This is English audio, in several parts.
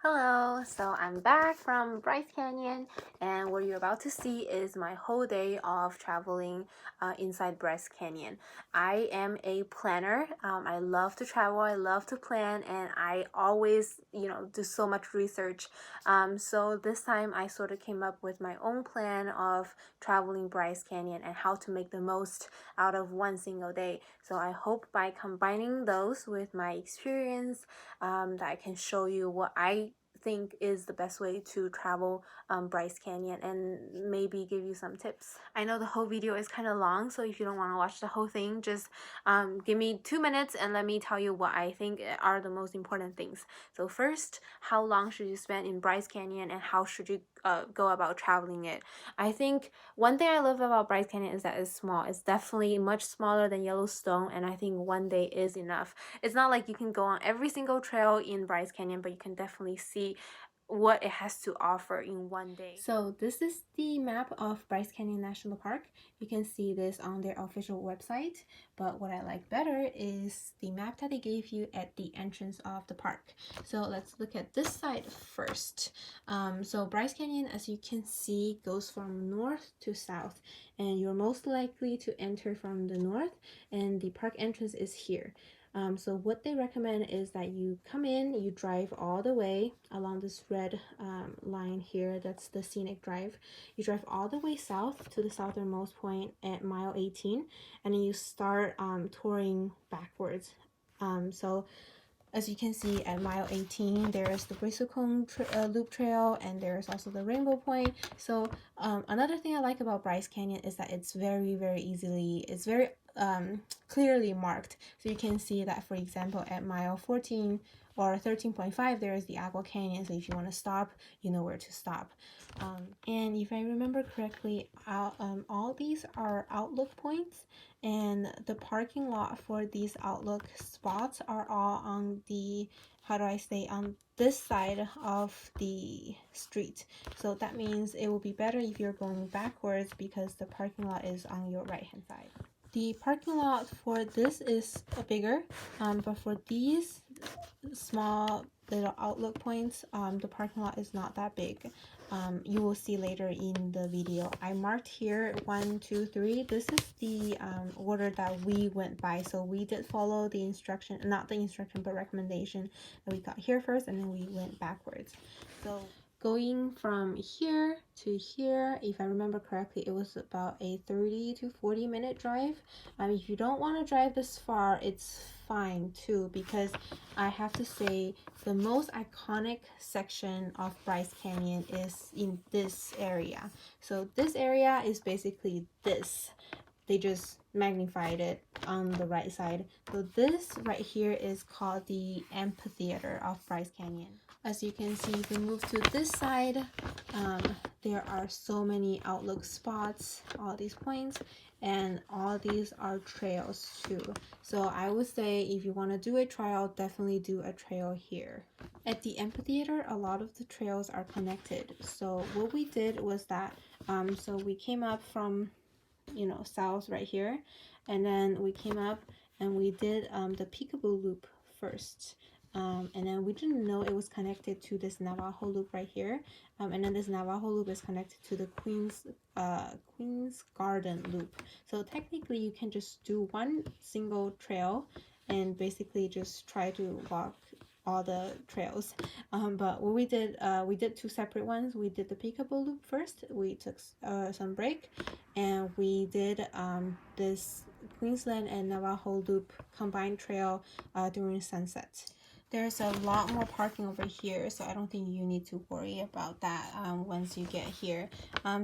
Hello, so I'm back from Bryce Canyon, and what you're about to see is my whole day of traveling inside Bryce Canyon. I am a planner. I love to travel, I love to plan, and I always, do so much research. So this time I sort of came up with my own plan of traveling Bryce Canyon and how to make the most out of one single day. So I hope by combining those with my experience, that I can show you what I think is the best way to travel Bryce Canyon and maybe give you some tips. I know the whole video is kind of long, so if you don't want to watch the whole thing, just give me 2 minutes and let me tell you what I think are the most important things. So first, how long should you spend in Bryce Canyon and how should you go about traveling it? I think one thing I love about Bryce Canyon is that it's small. It's definitely much smaller than Yellowstone, and I think one day is enough. It's not like you can go on every single trail in Bryce Canyon, but you can definitely see what it has to offer in one day. So this is the map of Bryce Canyon National Park. You can see this on their official website, but what I like better is the map that they gave you at the entrance of the park. So let's look at this side first. So Bryce Canyon, as you can see, goes from north to south, and you're most likely to enter from the north, and the park entrance is here. So what they recommend is that you come in, you drive all the way along this red line here, that's the scenic drive. You drive all the way south to the southernmost point at mile 18, and then you start touring backwards. So as you can see at mile 18, there's the Bristlecone Loop Trail, and there's also the Rainbow Point. So another thing I like about Bryce Canyon is that it's very clearly marked. So you can see that, for example, at mile 14 or 13.5, there is the Agua Canyon. So if you want to stop, you know where to stop. And if I remember correctly, all these are outlook points, and the parking lot for these outlook spots are all on the, how do I say, on this side of the street. So that means it will be better if you're going backwards because the parking lot is on your right hand side. The parking lot for this is bigger, but for these small little outlook points, the parking lot is not that big. You will see later in the video. I marked here 1, 2, 3. This is the order that we went by. So we did follow the instruction, not the instruction, but recommendation that we got here first, and then we went backwards. So going from here to here, if I remember correctly, it was about a 30 to 40 minute drive. If you don't want to drive this far, it's fine too, because I have to say the most iconic section of Bryce Canyon is in this area. So this area is basically this. They just magnified it on the right side. So this right here is called the amphitheater of Bryce Canyon. As you can see, if we move to this side, there are so many outlook spots, all these points, and all these are trails too. So I would say if you want to do a trail, definitely do a trail here. At the amphitheater, a lot of the trails are connected. So what we did was that, so we came up from, south right here, and then we came up and we did the Peekaboo Loop first. And then we didn't know it was connected to this Navajo loop right here, and then this Navajo loop is connected to the Queen's Garden loop. So technically you can just do one single trail and basically just try to walk all the trails, but what we did two separate ones. We did the Peekaboo loop first, we took some break, and we did this Queensland and Navajo loop combined trail during sunset. There's a lot more parking over here, so I don't think you need to worry about that once you get here.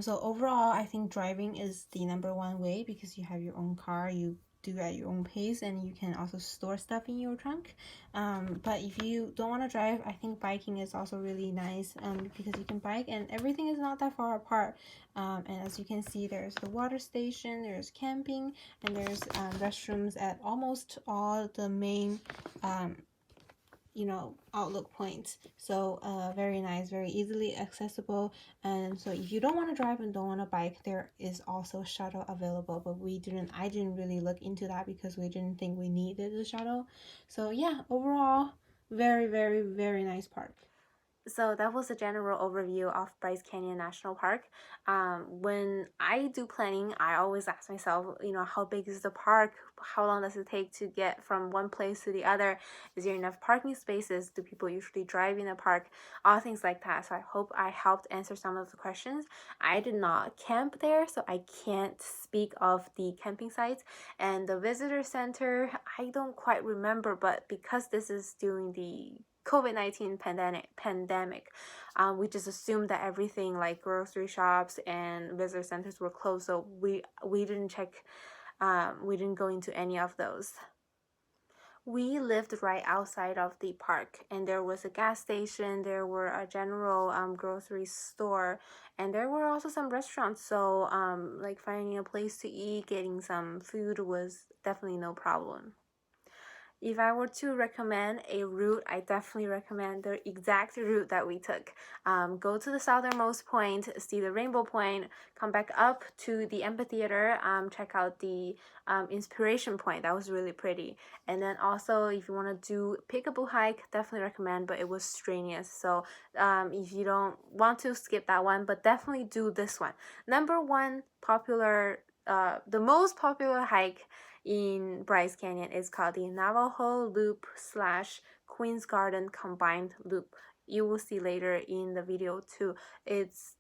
So overall, I think driving is the #1 way because you have your own car, you do at your own pace, and you can also store stuff in your trunk. But if you don't want to drive, I think biking is also really nice because you can bike and everything is not that far apart. And as you can see, there's the water station, there's camping, and there's restrooms at almost all the main outlook points. So very nice, very easily accessible. And so if you don't want to drive and don't want to bike, there is also shuttle available, but I didn't really look into that because we didn't think we needed a shuttle. So yeah, overall, very nice park. So that was a general overview of Bryce Canyon National Park. When I do planning, I always ask myself, how big is the park? How long does it take to get from one place to the other? Is there enough parking spaces? Do people usually drive in the park? All things like that. So I hope I helped answer some of the questions. I did not camp there, so I can't speak of the camping sites. And the visitor center, I don't quite remember, but because this is during the COVID-19 pandemic, we just assumed that everything like grocery shops and visitor centers were closed, so we didn't check, we didn't go into any of those. We lived right outside of the park, and there was a gas station, there were a general grocery store, and there were also some restaurants, so like finding a place to eat, getting some food was definitely no problem. If I were to recommend a route, I definitely recommend the exact route that we took. Go to the southernmost point, see the Rainbow Point, come back up to the amphitheater, check out the Inspiration Point. That was really pretty. And then also, if you want to do Peekaboo hike, definitely recommend, but it was strenuous. So if you don't want to, skip that one, but definitely do this one. Number one popular, the most popular hike in Bryce Canyon is called the Navajo Loop / Queen's Garden Combined Loop. You will see later in the video too. It's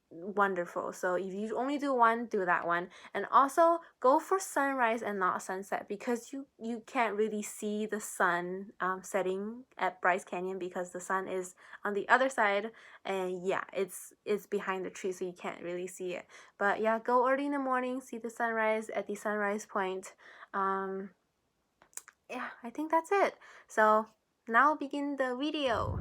wonderful. So if you only do one, do that one. And also go for sunrise and not sunset, because you can't really see the sun setting at Bryce Canyon because the sun is on the other side, and yeah, it's behind the tree, so you can't really see it. But yeah, go early in the morning, see the sunrise at the sunrise point. Yeah, I think that's it. So now begin the video.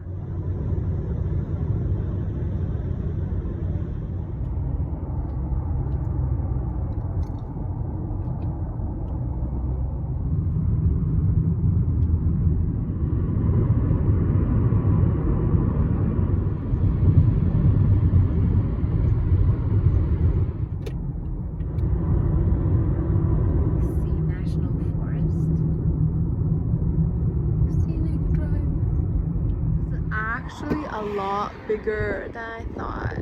Actually a lot bigger than I thought.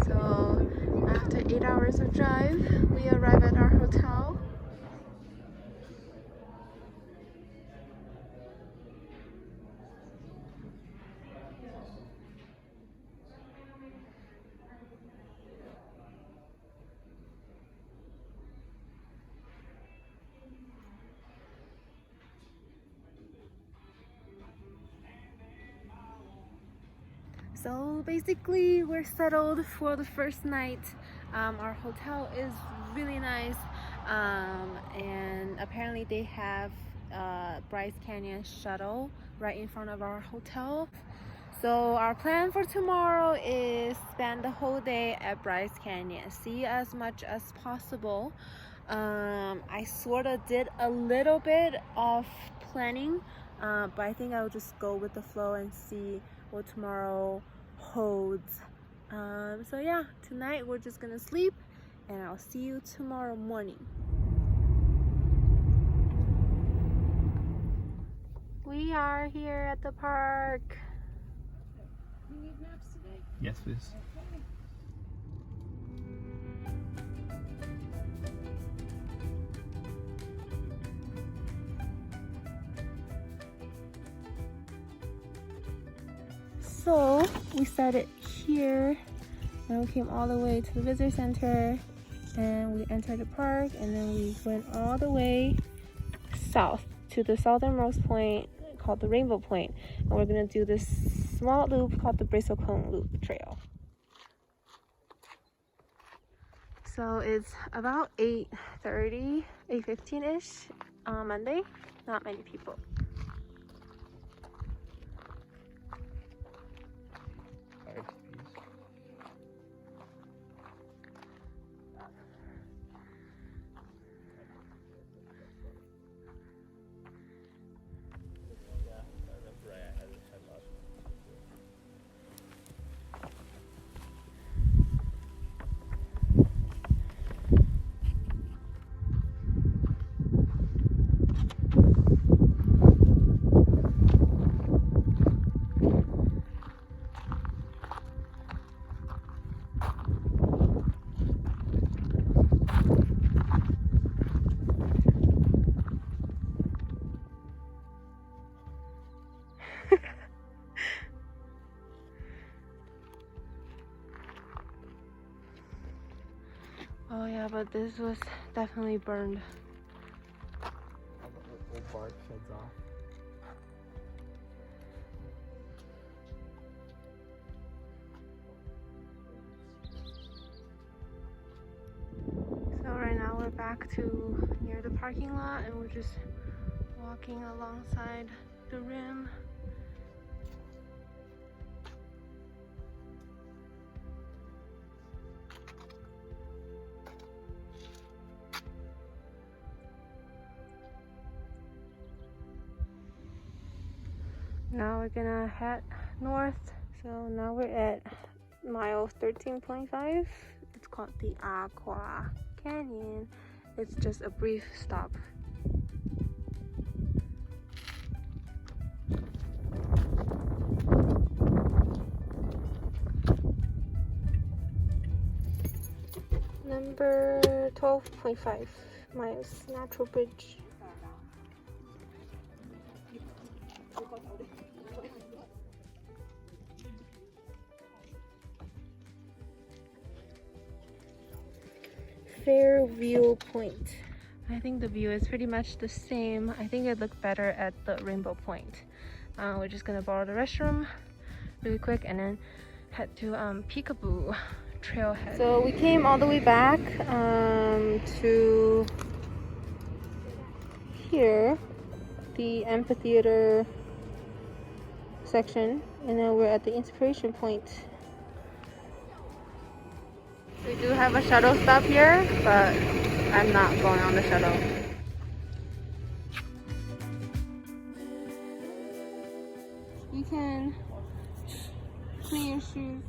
So after 8 hours of drive, we arrive at our hotel. So basically we're settled for the first night. Our hotel is really nice, and apparently they have Bryce Canyon shuttle right in front of our hotel. So our plan for tomorrow is spend the whole day at Bryce Canyon, see as much as possible. I sort of did a little bit of planning, but I think I'll just go with the flow and see what tomorrow holds. So yeah, tonight we're just gonna sleep, and I'll see you tomorrow morning. We are here at the park. You need maps today? Yes, please. So we started here, and we came all the way to the visitor center, and we entered the park, and then we went all the way south to the southernmost point called the Rainbow Point, and we're gonna do this small loop called the Bristlecone Loop Trail. So it's about 8:30, 8:15-ish on Monday. Not many people. yeah, but this was definitely burned. All the old bark sheds off. So right now we're back to near the parking lot and we're just walking alongside the rim. Now we're gonna head north. So now we're at mile 13.5. It's called the Aqua Canyon. It's just a brief stop. Number 12.5 miles, natural bridge. Fairview Point. I think the view is pretty much the same. I think it looked better at the Rainbow Point. We're just gonna borrow the restroom really quick and then head to Peekaboo Trailhead. So we came all the way back to here, the amphitheater section, and then we're at the inspiration point. We do have a shuttle stop here, but I'm not going on the shuttle. You can clean your shoes.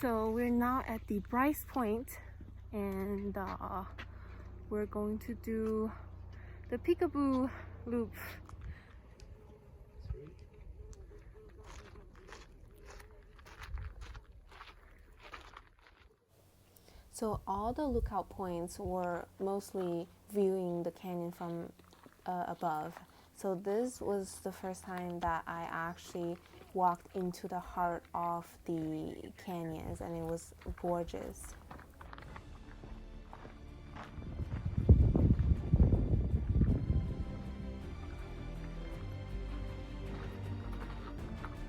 So we're now at the Bryce Point, and we're going to do the Peekaboo loop. So all the lookout points were mostly viewing the canyon from above. So this was the first time that I actually walked into the heart of the canyons, and it was gorgeous.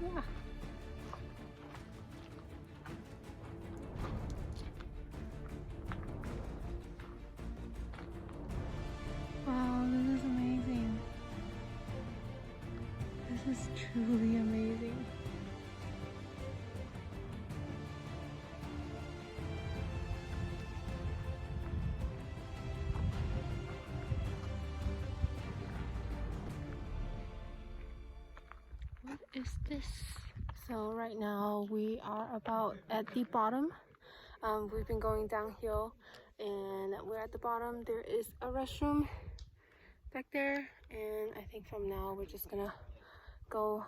Yeah. Wow, this is amazing. This is truly amazing. What is this? So right now we are about at the bottom. We've been going downhill and we're at the bottom. There is a restroom back there, and I think from now we're just gonna go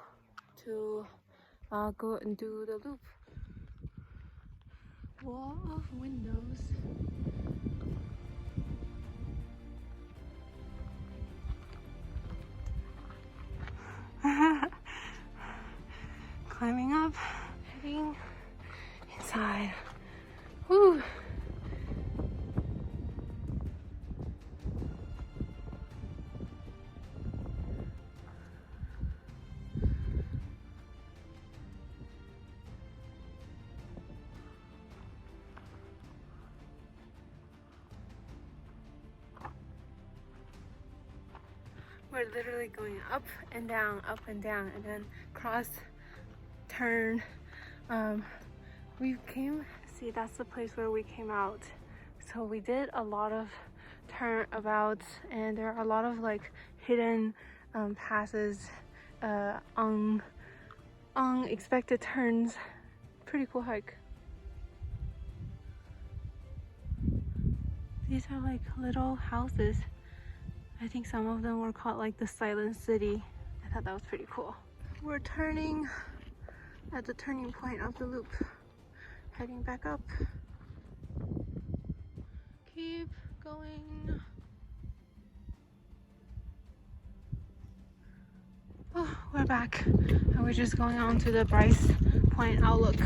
and do the loop. Wall of windows. Climbing up, heading inside. Woo! We're literally going up and down, and then cross, turn. We came, see, that's the place where we came out. So we did a lot of turnabouts, and there are a lot of like hidden passes, unexpected turns. Pretty cool hike. These are like little houses. I think some of them were called like the Silent City. I thought that was pretty cool. We're turning at the turning point of the loop, heading back up. Keep going. Oh, we're back, and we're just going on to the Bryce Point outlook.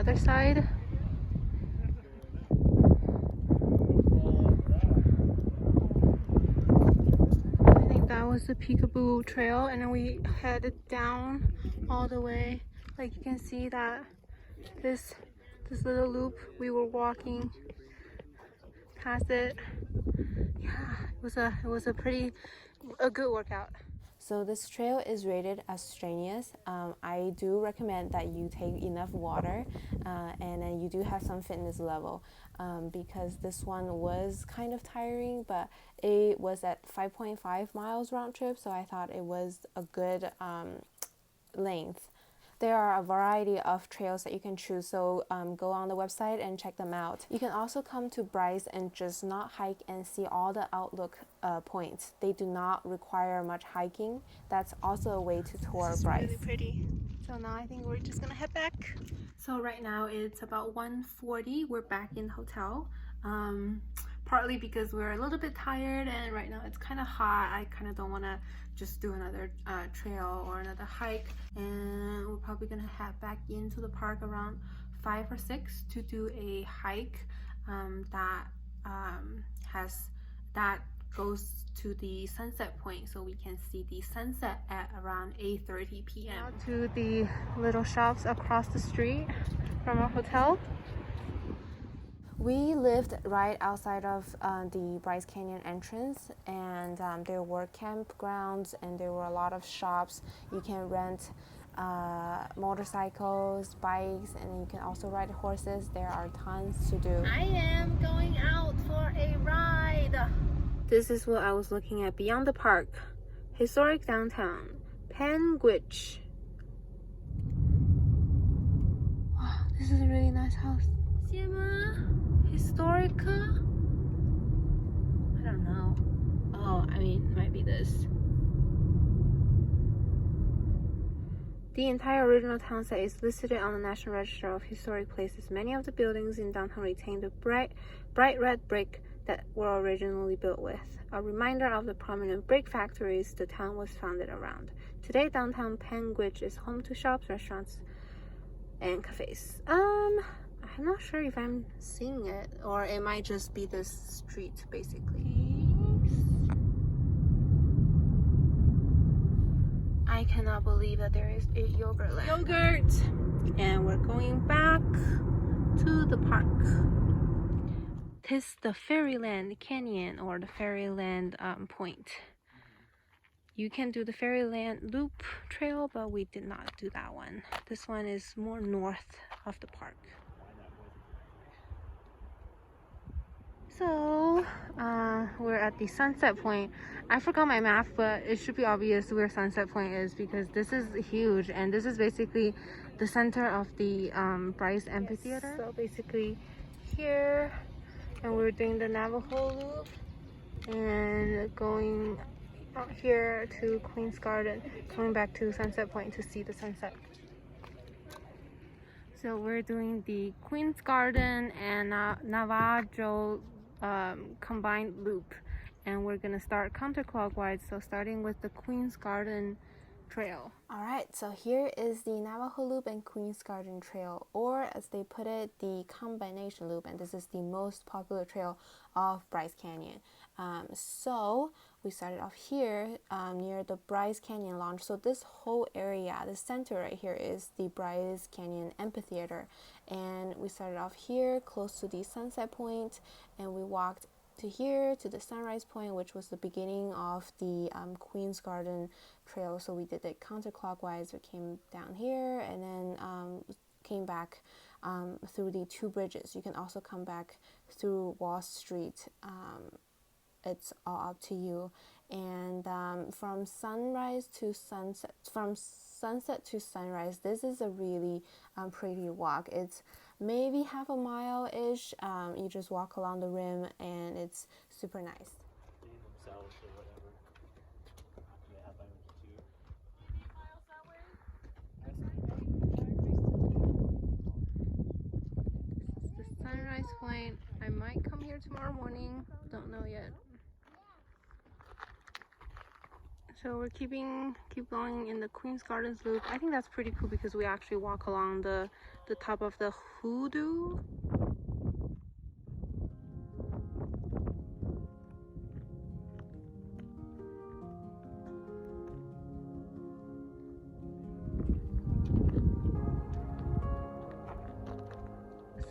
other side. I think that was the Peekaboo Trail, and then we headed down all the way. Like you can see that this little loop, we were walking past it. Yeah, it was a good workout. So this trail is rated as strenuous. I do recommend that you take enough water and then you do have some fitness level because this one was kind of tiring, but it was at 5.5 miles round trip, so I thought it was a good length. There are a variety of trails that you can choose, so go on the website and check them out. You can also come to Bryce and just not hike and see all the outlook points. They do not require much hiking. That's also a way to tour Bryce. This is really pretty. So now I think we're just gonna head back. So right now it's about 1:40. We're back in the hotel. Partly because we're a little bit tired and right now it's kind of hot. I kind of don't want to just do another trail or another hike, and we're probably gonna head back into the park around 5 or 6 to do a hike that goes to the sunset point, so we can see the sunset at around 8:30 p.m. Now to the little shops across the street from our hotel. We lived right outside of the Bryce Canyon entrance, and there were campgrounds and there were a lot of shops. You can rent motorcycles, bikes, and you can also ride horses. There are tons to do. I am going out for a ride. This is what I was looking at beyond the park. Historic downtown, Panguitch. Wow, this is a really nice house. Historica? I don't know. Oh, I mean, it might be this. The entire original town site is listed on the National Register of Historic Places. Many of the buildings in downtown retain the bright red brick that were originally built with, a reminder of the prominent brick factories the town was founded around. Today, downtown Panguitch is home to shops, restaurants, and cafes. I'm not sure if I'm seeing it, or it might just be this street, basically. I cannot believe that there is a yogurt land. Yogurt! And we're going back to the park. This is the Fairyland Canyon, or the Fairyland Point. You can do the Fairyland Loop Trail, but we did not do that one. This one is more north of the park. So we're at the sunset point. I forgot my map, but it should be obvious where sunset point is because this is huge, and this is basically the center of the Bryce Amphitheater. So basically here, and we're doing the Navajo loop and going out here to Queen's Garden, coming back to Sunset Point to see the sunset. So we're doing the Queen's Garden and Navajo combined loop, and we're gonna start counterclockwise, so starting with the Queen's Garden Trail. Alright, so here is the Navajo Loop and Queen's Garden Trail, or as they put it, the combination loop, and this is the most popular trail of Bryce Canyon. So we started off here near the Bryce Canyon Launch. So this whole area, the center right here, is the Bryce Canyon Amphitheater, and we started off here close to the sunset point, and we walked to here to the sunrise point, which was the beginning of the Queen's Garden Trail. So we did it counterclockwise. We came down here and then came back through the two bridges. You can also come back through Wall Street. It's all up to you. And from sunrise to sunset, from sunset to sunrise, this is a really pretty walk. It's maybe half a mile-ish. You just walk along the rim and it's super nice. This is the sunrise point. I might come here tomorrow morning, don't know yet. So we're keep going in the Queen's Gardens loop. I think that's pretty cool because we actually walk along the top of the hoodoo.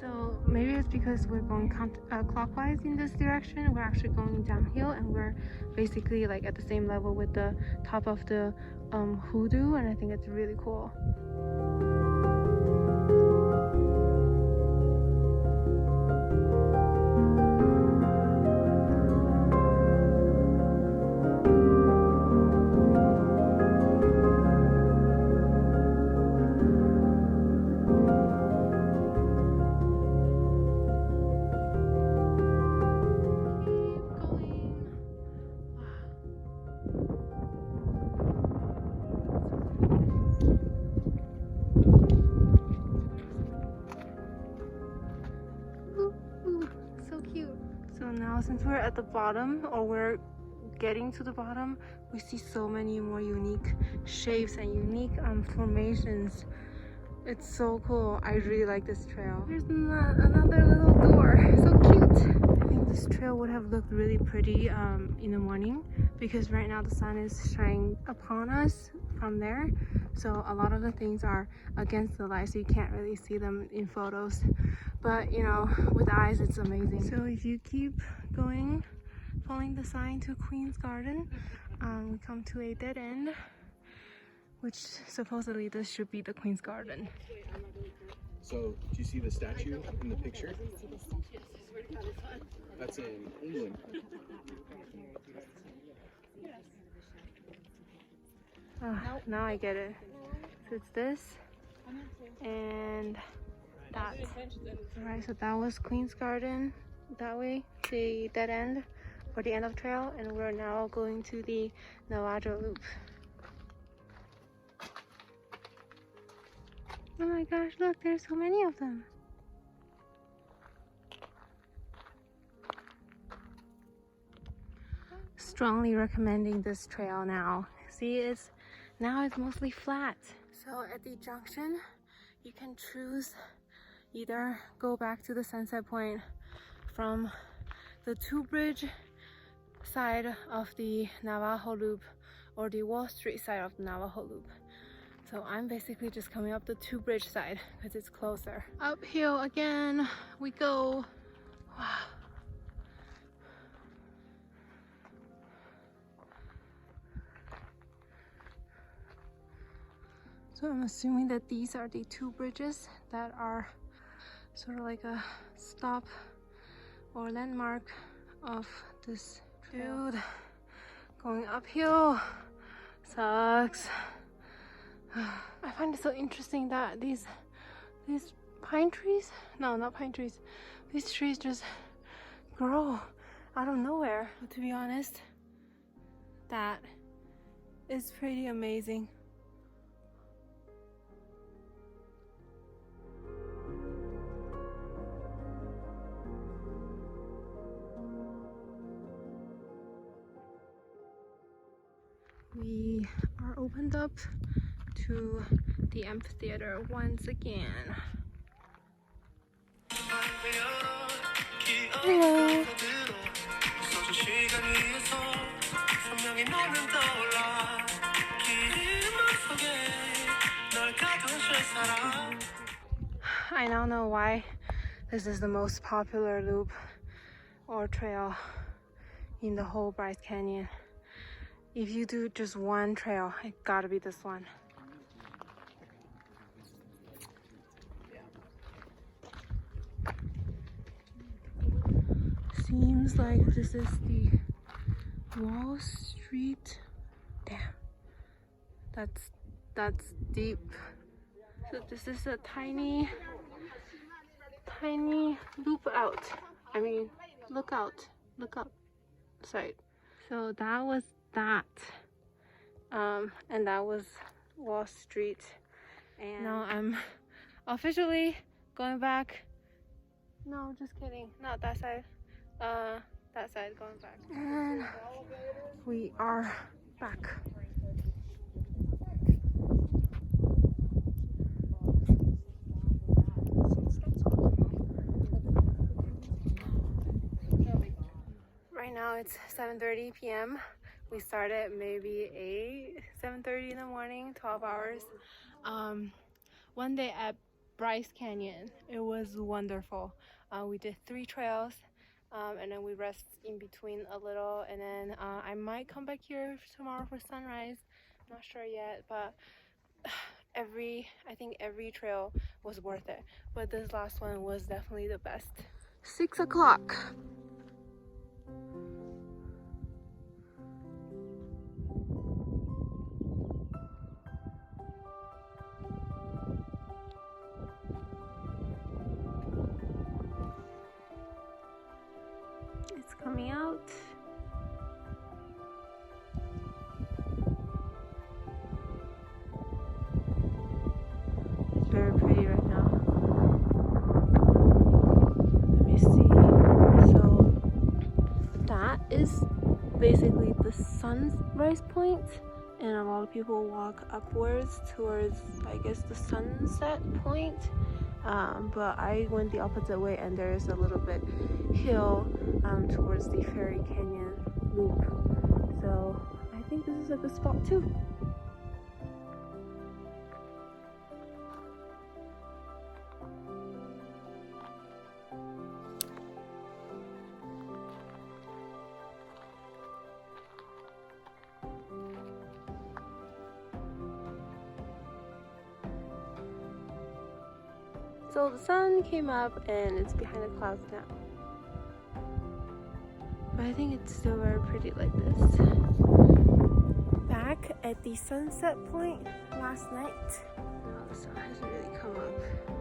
So maybe it's because we're going clockwise in this direction. We're actually going downhill, and we're basically like at the same level with the top of the hoodoo, and I think it's really cool. Now since we're at the bottom, or we're getting to the bottom, we see so many more unique shapes and unique formations. It's so cool. I really like this trail. There's another little door. So cute. I think this trail would have looked really pretty in the morning, because right now the sun is shining upon us from there. So a lot of the things are against the light, so you can't really see them in photos. But you know, with eyes, it's amazing. So if you keep going, following the sign to Queen's Garden, we come to a dead end, which supposedly this should be the Queen's Garden. So, do you see the statue in the picture? That's in England. Now I get it. So it's this and that. Alright, so that was Queen's Garden, that way, the dead end for the end of trail, and we're now going to the Navajo loop. Oh my gosh, look, there's so many of them. Strongly recommending this trail now. See, now it's mostly flat. So at the junction, you can choose either go back to the sunset point from the Two Bridge side of the Navajo loop, or the Wall Street side of the Navajo loop. So I'm basically just coming up the Two Bridge side because it's closer. Uphill again we go. Wow. So I'm assuming that these are the two bridges that are sort of like a stop or landmark of this trail. Dude, going uphill sucks. I find it so interesting that these pine trees, no, not pine trees, these trees just grow out of nowhere. But to be honest, that is pretty amazing. We are opened up to the amphitheater once again. Hello. I now know why this is the most popular loop or trail in the whole Bryce Canyon. If you do just one trail, it gotta be this one. Seems like this is the Wall Street. Damn, that's deep. So this is a tiny loop out. I mean, look out side. So that was that, and that was Wall Street, and now I'm officially going back. No, just kidding, not that side, that side, going back, and we are back. now it's 7:30 p.m. We started maybe 7:30 in the morning, 12 hours. One day at Bryce Canyon. It was wonderful. We did 3 trails, and then we rest in between a little, and then I might come back here tomorrow for sunrise. I'm not sure yet, but I think every trail was worth it, but this last one was definitely the best. 6 o'clock. It's coming out. It's very pretty right now. Let me see. So that is basically the sunrise point, and a lot of people walk upwards towards, I guess, the sunset point. But I went the opposite way, and there's a little bit hill towards the Fairy Canyon loop. So I think this is a good spot too. So the sun came up and it's behind the clouds now. But I think it's still very pretty like this. Back at the sunset point last night. Now the sun hasn't really come up.